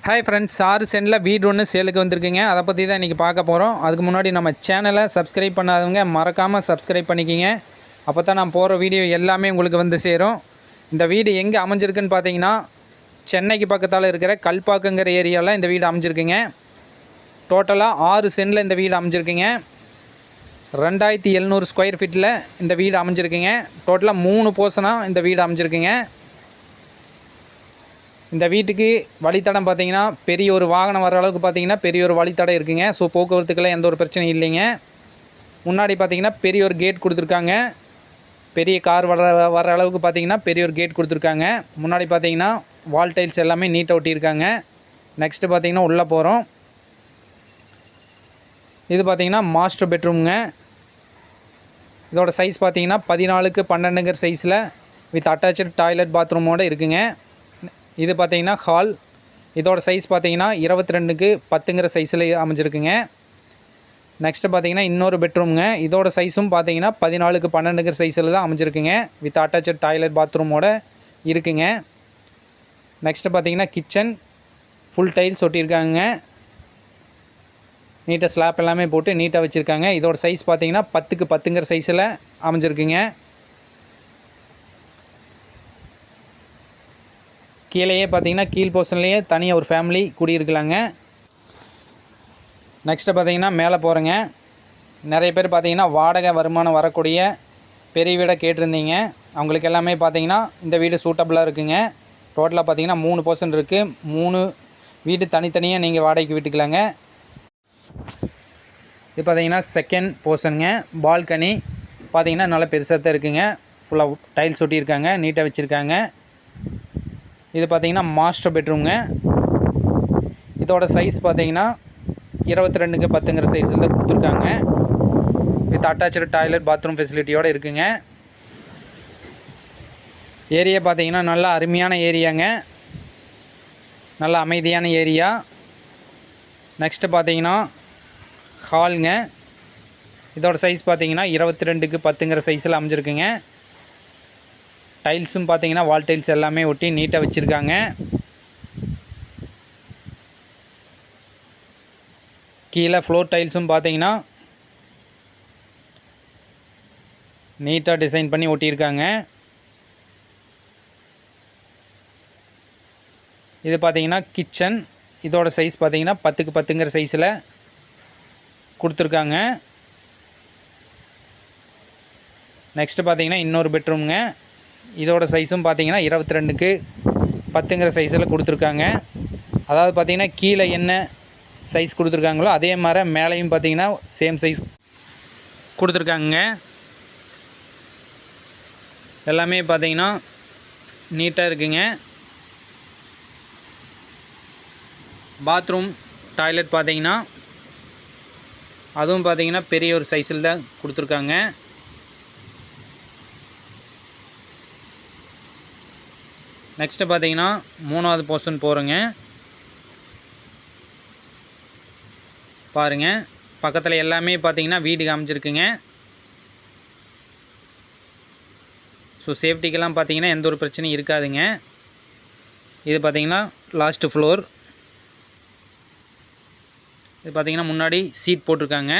Hi friends, 6 சென்டில் வீடு ஒன்று சேலுக்கு வந்திருக்குங்க. அதை பற்றி தான் இன்றைக்கி பார்க்க போகிறோம். அதுக்கு முன்னாடி நம்ம சேனலை சப்ஸ்கிரைப் பண்ணாதவங்க மறக்காமல் சப்ஸ்கிரைப் பண்ணிக்கிங்க. அப்போ தான் நான் போகிற வீடியோ எல்லாமே உங்களுக்கு வந்து சேரும். இந்த வீடு எங்கே அமைஞ்சிருக்குன்னு பார்த்தீங்கன்னா, சென்னைக்கு பக்கத்தால் இருக்கிற கல்பாக்கங்கிற ஏரியாவில் இந்த வீடு அமைஞ்சிருக்குங்க. டோட்டலாக 6 சென்டில் இந்த வீடு அமைஞ்சிருக்குங்க. 2700 ஸ்கொயர் ஃபீட்டில் இந்த வீடு அமைஞ்சிருக்குங்க. டோட்டலாக 3 போர்ஷனாக இந்த வீடு அமைஞ்சிருக்குங்க. இந்த வீட்டுக்கு வழித்தடம் பார்த்தீங்கன்னா பெரிய ஒரு வாகனம் வர அளவுக்கு பார்த்தீங்கன்னா பெரிய ஒரு வழித்தடம் இருக்குங்க. ஸோ போக்குவரத்துக்கெல்லாம் எந்த ஒரு பிரச்சனையும் இல்லைங்க. முன்னாடி பார்த்தீங்கன்னா பெரிய ஒரு கேட் கொடுத்துருக்காங்க. பெரிய கார் வர அளவுக்கு பார்த்தீங்கன்னா பெரிய ஒரு கேட் கொடுத்துருக்காங்க. முன்னாடி பார்த்தீங்கன்னா வால் டைல்ஸ் எல்லாமே நீட்டாக ஒட்டியிருக்காங்க. நெக்ஸ்ட்டு பார்த்தீங்கன்னா உள்ளே போகிறோம். இது பார்த்தீங்கன்னா மாஸ்டர் பெட்ரூம்ங்க. இதோட சைஸ் பார்த்தீங்கன்னா 14x12 சைஸில் வித் அட்டாச்சு டாய்லெட் பாத்ரூமோடு இருக்குங்க. இது பார்த்தீங்கன்னா ஹால். இதோட சைஸ் பார்த்தீங்கன்னா 22x10 சைஸில் அமைஞ்சிருக்குங்க. நெக்ஸ்ட்டு பார்த்தீங்கன்னா இன்னொரு பெட்ரூம்ங்க. இதோட சைஸும் பார்த்தீங்கன்னா 14x12 சைஸில் தான் அமைஞ்சிருக்குங்க. வித் அட்டாச்சு டாய்லெட் பாத்ரூமோடு இருக்குங்க. நெக்ஸ்ட்டு பார்த்தீங்கன்னா கிச்சன் ஃபுல் டைல்ஸ் ஒட்டியிருக்காங்க. நீட்டாக ஸ்லாப் எல்லாமே போட்டு நீட்டாக வச்சுருக்காங்க. இதோட சைஸ் பார்த்தீங்கன்னா 10x10 சைஸில் அமைஞ்சிருக்குங்க. கீழேயே பார்த்தீங்கன்னா கீழ் போர்ஷன்லேயே தனியாக ஒரு ஃபேமிலி குடியிருக்கலாங்க. நெக்ஸ்ட்டு பார்த்தீங்கன்னா மேலே போகிறேங்க. நிறைய பேர் பார்த்தீங்கன்னா வாடகை வருமானம் வரக்கூடிய பெரிய வீடை கேட்டிருந்தீங்க. அவங்களுக்கு எல்லாமே பார்த்தீங்கன்னா இந்த வீடு சூட்டபுளாக இருக்குங்க. டோட்டலாக பார்த்தீங்கன்னா 3 போர்ஷன் இருக்குது. 3 வீடு தனித்தனியாக நீங்கள் வாடகைக்கு விட்டுக்கலாங்க. இது பார்த்தீங்கன்னா செகண்ட் போர்ஷனுங்க. பால்கனி பார்த்தீங்கன்னா நல்லா பெருசாக தான் இருக்குங்க. ஃபுல்லாக டைல்ஸ் ஒட்டியிருக்காங்க. நீட்டாக வச்சுருக்காங்க. இது பார்த்தீங்கன்னா மாஸ்டர் பெட்ரூம்ங்க. இதோட சைஸ் பார்த்தீங்கன்னா 22x10 சைஸில் தான் கொடுத்துருக்காங்க. வித் அட்டாச்சு டாய்லெட் பாத்ரூம் ஃபெசிலிட்டியோடு இருக்குங்க. ஏரியா பார்த்தீங்கன்னா நல்லா அருமையான ஏரியாங்க. நல்ல அமைதியான ஏரியா. நெக்ஸ்ட்டு பார்த்தீங்கன்னா ஹாலுங்க. இதோட சைஸ் பார்த்தீங்கன்னா 22x10 சைஸில் அமைஞ்சிருக்குங்க. டைல்ஸும் பார்த்தீங்கன்னா வால் டைல்ஸ் எல்லாமே ஒட்டி நீட்டாக வச்சுருக்காங்க. கீழே ஃப்ளோர் டைல்ஸும் பார்த்தீங்கன்னா நீட்டாக டிசைன் பண்ணி ஒட்டியிருக்காங்க. இது பார்த்தீங்கன்னா கிச்சன். இதோட சைஸ் பார்த்தீங்கன்னா 10x10 சைஸில் கொடுத்துருக்காங்க. நெக்ஸ்ட்டு பார்த்தீங்கன்னா இன்னொரு பெட்ரூம்ங்க. இதோட சைஸும் பார்த்தீங்கன்னா 22x10 சைஸில் கொடுத்துருக்காங்க. அதாவது பார்த்தீங்கன்னா கீழே என்ன சைஸ் கொடுத்துருக்காங்களோ அதே மாதிரி மேலேயும் பார்த்தீங்கன்னா சேம் சைஸ் கொடுத்துருக்காங்க. எல்லாமே பார்த்தீங்கன்னா நீட்டாக இருக்குங்க. பாத்ரூம் டாய்லெட் பார்த்தீங்கன்னா அதுவும் பார்த்தீங்கன்னா பெரிய ஒரு சைஸில் தான் கொடுத்துருக்காங்க. நெக்ஸ்ட்டு பார்த்தீங்கன்னா 3வது போர்ஷன் போகிறோங்க. பாருங்கள், பக்கத்தில் எல்லாமே பார்த்தீங்கன்னா வீடு அமைஞ்சிருக்குங்க. ஸோ சேஃப்டிக்கெல்லாம் பார்த்தீங்கன்னா எந்த ஒரு பிரச்சனையும் இருக்காதுங்க. இது பார்த்தீங்கன்னா லாஸ்ட்டு ஃப்ளோர். இது பார்த்தீங்கன்னா முன்னாடி சீட் போட்டிருக்காங்க.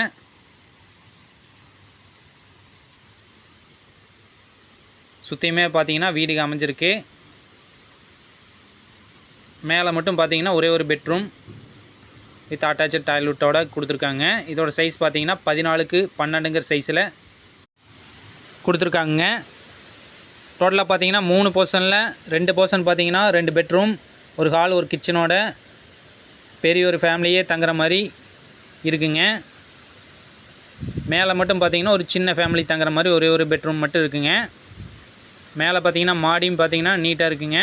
சுற்றியுமே பார்த்தீங்கன்னா வீடு அமைஞ்சிருக்கு. மேலே மட்டும் பார்த்தீங்கன்னா ஒரே ஒரு பெட்ரூம் வித் அட்டாச்சு டாய்லெட்டோட கொடுத்துருக்காங்க. இதோட சைஸ் பார்த்தீங்கன்னா 14x12 சைஸில் கொடுத்துருக்காங்க. டோட்டலாக பார்த்தீங்கன்னா 3 போர்ஷனில் 2 போர்ஷன் பார்த்தீங்கன்னா 2 பெட்ரூம், ஒரு ஹால், ஒரு கிச்சனோட பெரிய ஒரு ஃபேமிலியே தங்குற மாதிரி இருக்குங்க. மேலே மட்டும் பார்த்தீங்கன்னா ஒரு சின்ன ஃபேமிலி தங்குற மாதிரி ஒரே ஒரு பெட்ரூம் மட்டும் இருக்குங்க. மேலே பார்த்தீங்கன்னா மாடியும் பார்த்தீங்கன்னா நீட்டாக இருக்குங்க.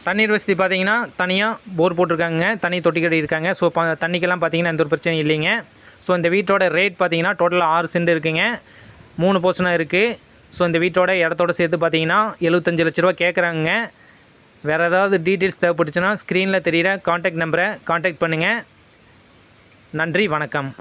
தண்ணீர் வசதி பார்த்தீங்கன்னா தனியாக போர் போட்டிருக்காங்க. தண்ணி தொட்டி கட்டியிருக்காங்க. ஸோ தண்ணிக்கெல்லாம் பார்த்தீங்கன்னா எந்த ஒரு பிரச்சனையும் இல்லைங்க. ஸோ இந்த வீட்டோட ரேட் பார்த்தீங்கன்னா டோட்டலாக 6 சென்ட் இருக்குங்க. 3 போர்ஷனாக இருக்குது. ஸோ இந்த வீட்டோட இடத்தோட சேர்த்து பார்த்தீங்கன்னா 75 லட்ச ரூபா கேட்குறாங்க. வேறு ஏதாவது டீட்டெயில்ஸ் தேவைப்பட்டுச்சுன்னா ஸ்க்ரீனில் தெரிகிற கான்டாக்ட் நம்பரை கான்டாக்ட் பண்ணுங்கள். நன்றி, வணக்கம்.